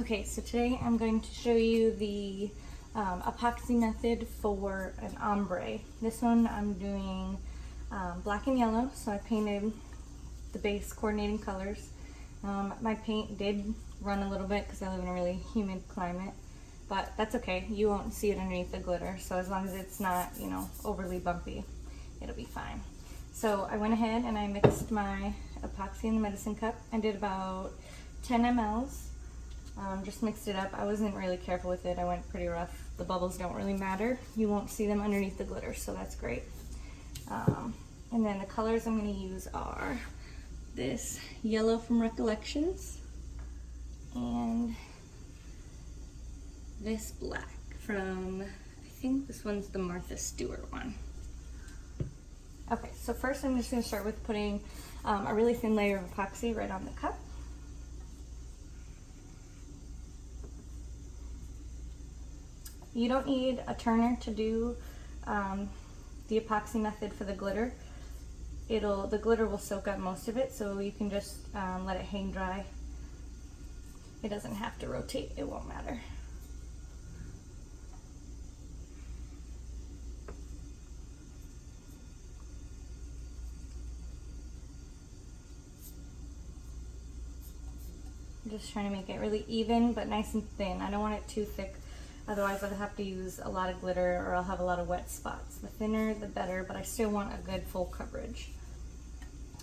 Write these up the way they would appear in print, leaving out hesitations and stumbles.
Okay, so today I'm going to show you the epoxy method for an ombre. This one I'm doing black and yellow, so I painted the base coordinating colors. My paint did run a little bit because I live in a really humid climate, but that's okay. You won't see it underneath the glitter, so as long as it's not, you know, overly bumpy, it'll be fine. So I went ahead and I mixed my epoxy in the medicine cup. I did about 10 mLs. Just mixed it up. I wasn't really careful with it. I went pretty rough. The bubbles don't really matter. You won't see them underneath the glitter, so that's great. And then the colors I'm going to use are this yellow from Recollections and this black from, I think this one's the Martha Stewart one. Okay, so first I'm just going to start with putting a really thin layer of epoxy right on the cup. You don't need a turner to do the epoxy method for the glitter. The glitter will soak up most of it, so you can just let it hang dry. It doesn't have to rotate, it won't matter. I'm just trying to make it really even, but nice and thin. I don't want it too thick. Otherwise I'll have to use a lot of glitter or I'll have a lot of wet spots. The thinner the better, but I still want a good full coverage.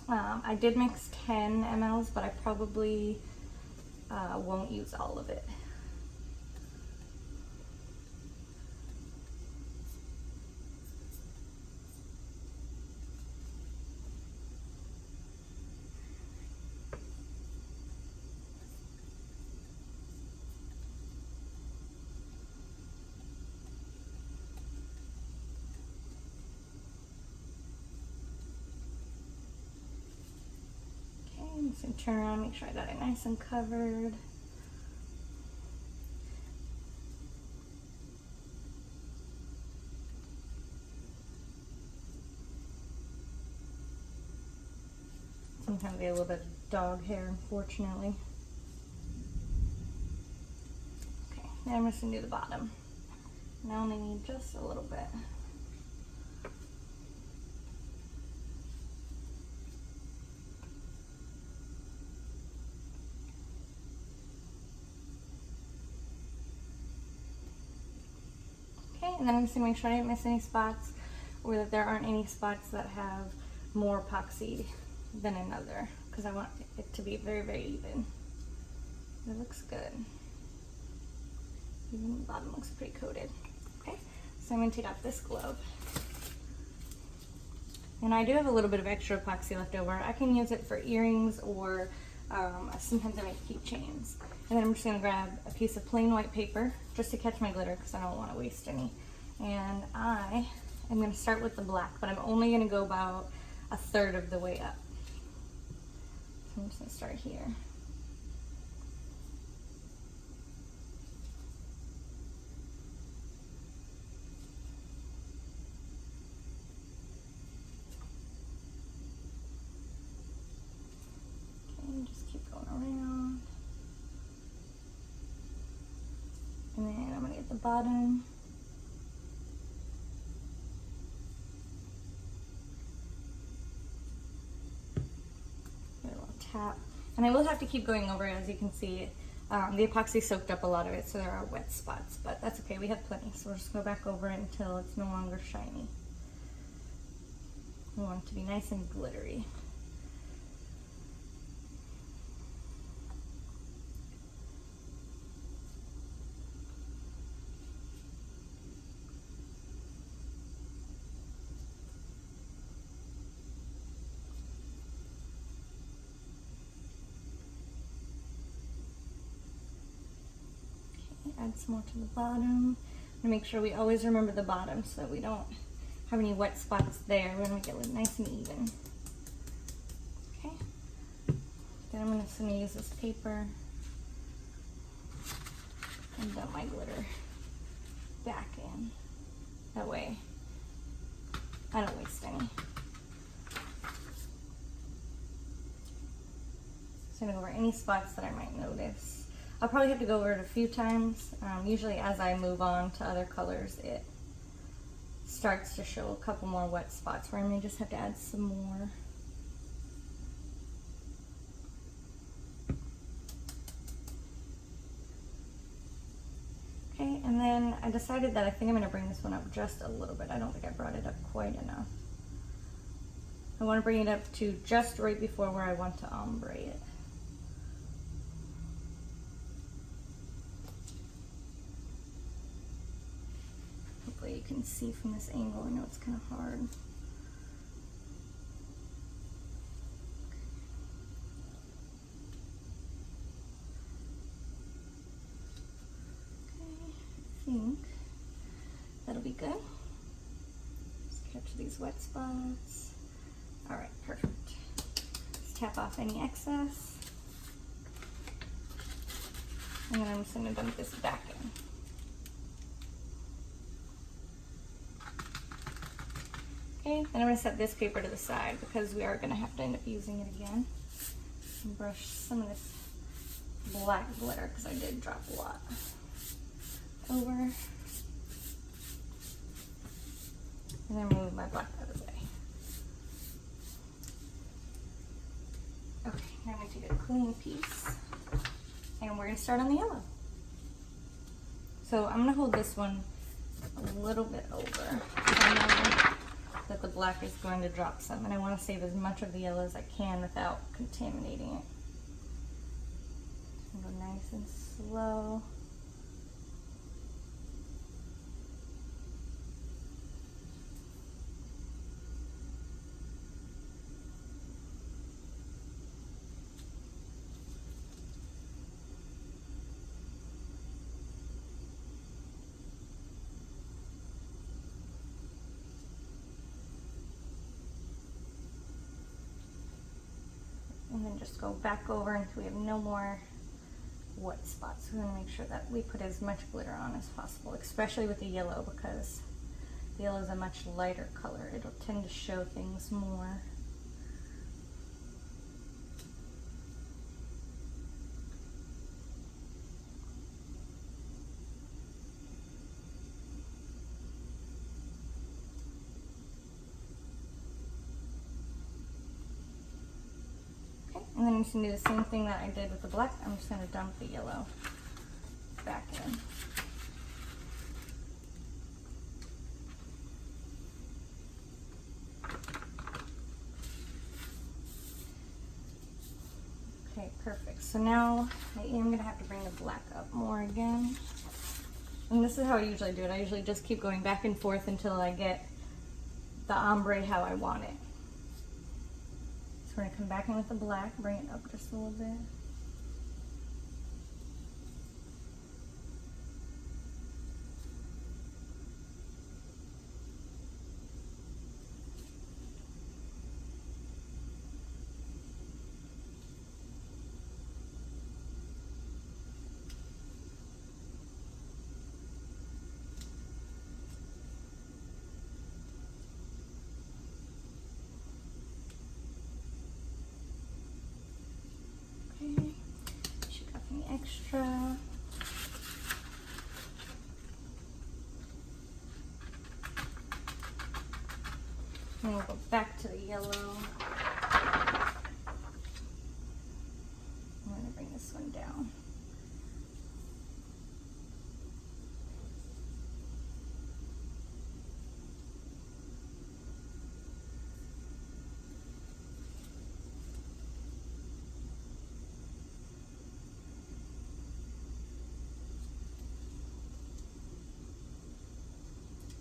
I did mix 10 mLs, but I probably won't use all of it. I'm just going to turn around, make sure I got it nice and covered. Sometimes I get a little bit of dog hair, unfortunately. Okay, now I'm just going to do the bottom. And I only need just a little bit. Okay, and then I'm just going to make sure I didn't miss any spots, or that there aren't any spots that have more epoxy than another, because I want it to be very, very even. It looks good. Even the bottom looks pretty coated. Okay, so I'm going to take off this glove. And I do have a little bit of extra epoxy left over. I can use it for earrings, or sometimes I make keychains. And then I'm just going to grab a piece of plain white paper just to catch my glitter because I don't want to waste any. And I am going to start with the black, but I'm only going to go about a third of the way up. So I'm just going to start here. Okay, just keep going around. And then I'm going to get the bottom. Get a little tap. And I will have to keep going over it, as you can see. The epoxy soaked up a lot of it, so there are wet spots, but that's okay, we have plenty. So we'll just go back over it until it's no longer shiny. We want it to be nice and glittery. Add some more to the bottom. And make sure we always remember the bottom so that we don't have any wet spots there. We want to make it look nice and even. Okay. Then I'm just going to use this paper and dump my glitter back in. That way I don't waste any. So I'm going to go over any spots that I might notice. I'll probably have to go over it a few times. Usually as I move on to other colors, it starts to show a couple more wet spots where I may just have to add some more. Okay, and then I decided that I think I'm going to bring this one up just a little bit. I don't think I brought it up quite enough. I want to bring it up to just right before where I want to ombre it. Hopefully you can see from this angle. I know it's kind of hard. I think that'll be good. Just catch these wet spots. All right, perfect. Let's tap off any excess. And then I'm just gonna dump this back in. Okay, then I'm gonna set this paper to the side because we are gonna have to end up using it again. And brush some of this black glitter because I did drop a lot over. And then move my black out of the way. Okay, now I'm going to take a clean piece and we're going to start on the yellow. So I'm going to hold this one a little bit over. I know that the black is going to drop some and I want to save as much of the yellow as I can without contaminating it. Go nice and slow. And then just go back over until we have no more wet spots. We want to make sure that we put as much glitter on as possible, especially with the yellow because the yellow is a much lighter color. It'll tend to show things more. And then I'm just going to do the same thing that I did with the black. I'm just going to dump the yellow back in. Okay, perfect. So now I am going to have to bring the black up more again. And this is how I usually do it. I usually just keep going back and forth until I get the ombre how I want it. So we're going to come back in with the black, bring it up just a little bit. Shake off any extra. And we'll go back to the yellow. I'm going to bring this one down.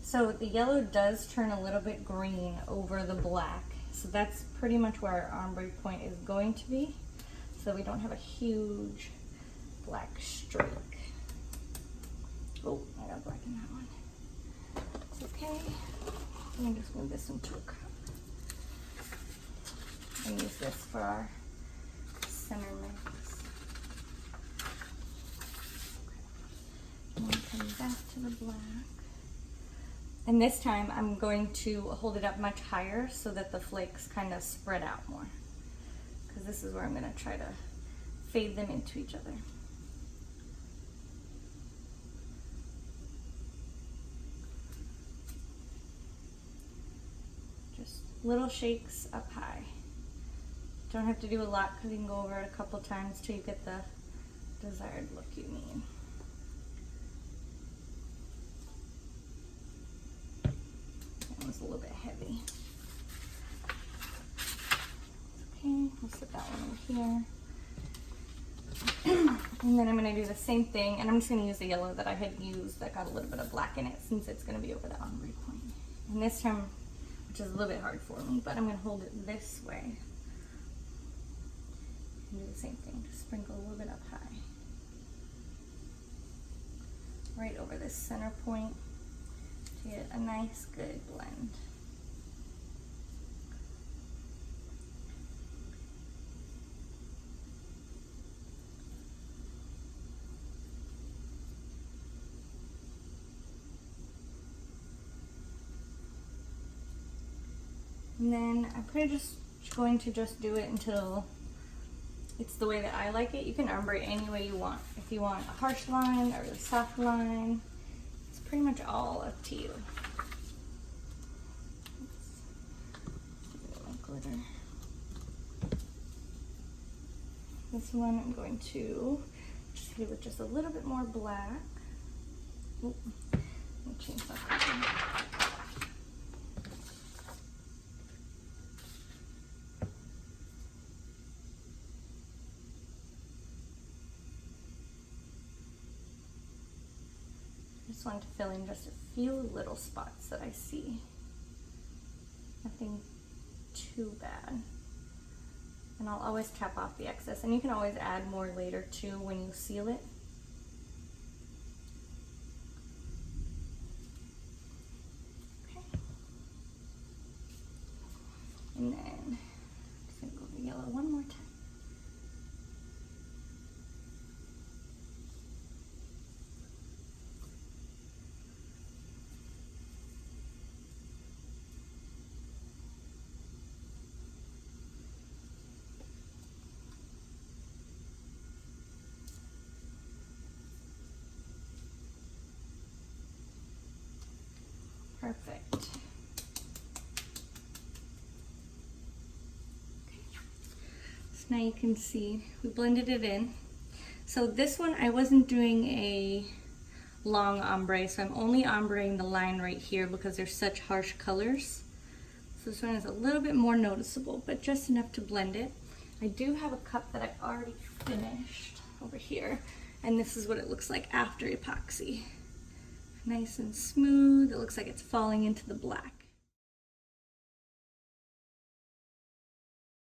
So the yellow does turn a little bit green over the black. So that's pretty much where our ombre point is going to be. So we don't have a huge black streak. Oh, I got black in that one. It's okay. Let me just move this into a cup. And use this for our center mix. And then come back to the black. And this time I'm going to hold it up much higher so that the flakes kind of spread out more. Because this is where I'm going to try to fade them into each other. little shakes up high. Don't have to do a lot because you can go over it a couple times till you get the desired look you need. That was a little bit heavy. Okay, we'll set that one over here. And then I'm going to do the same thing, and I'm just going to use the yellow that I had used that got a little bit of black in it since it's going to be over the ombre point. And this time, which is a little bit hard for me, but I'm going to hold it this way. And do the same thing, just sprinkle a little bit up high. Right over this center point to get a nice, good blend. And then I'm pretty just going to just do it until it's the way that I like it. You can ombre any way you want. If you want a harsh line or a soft line, it's pretty much all up to you. Let's do my glitter. This one I'm going to just hit it with just a little bit more black. Oop, let me change my color. I just want to fill in just a few little spots that I see. Nothing too bad. And I'll always tap off the excess, and you can always add more later too when you seal it. Okay. And then I'm just gonna go with yellow one more time. Perfect. Okay. So now you can see we blended it in. So this one I wasn't doing a long ombre, so I'm only ombreing the line right here because they're such harsh colors. So this one is a little bit more noticeable, but just enough to blend it. I do have a cup that I already finished over here, and this is what it looks like after epoxy. Nice and smooth. It looks like it's falling into the black.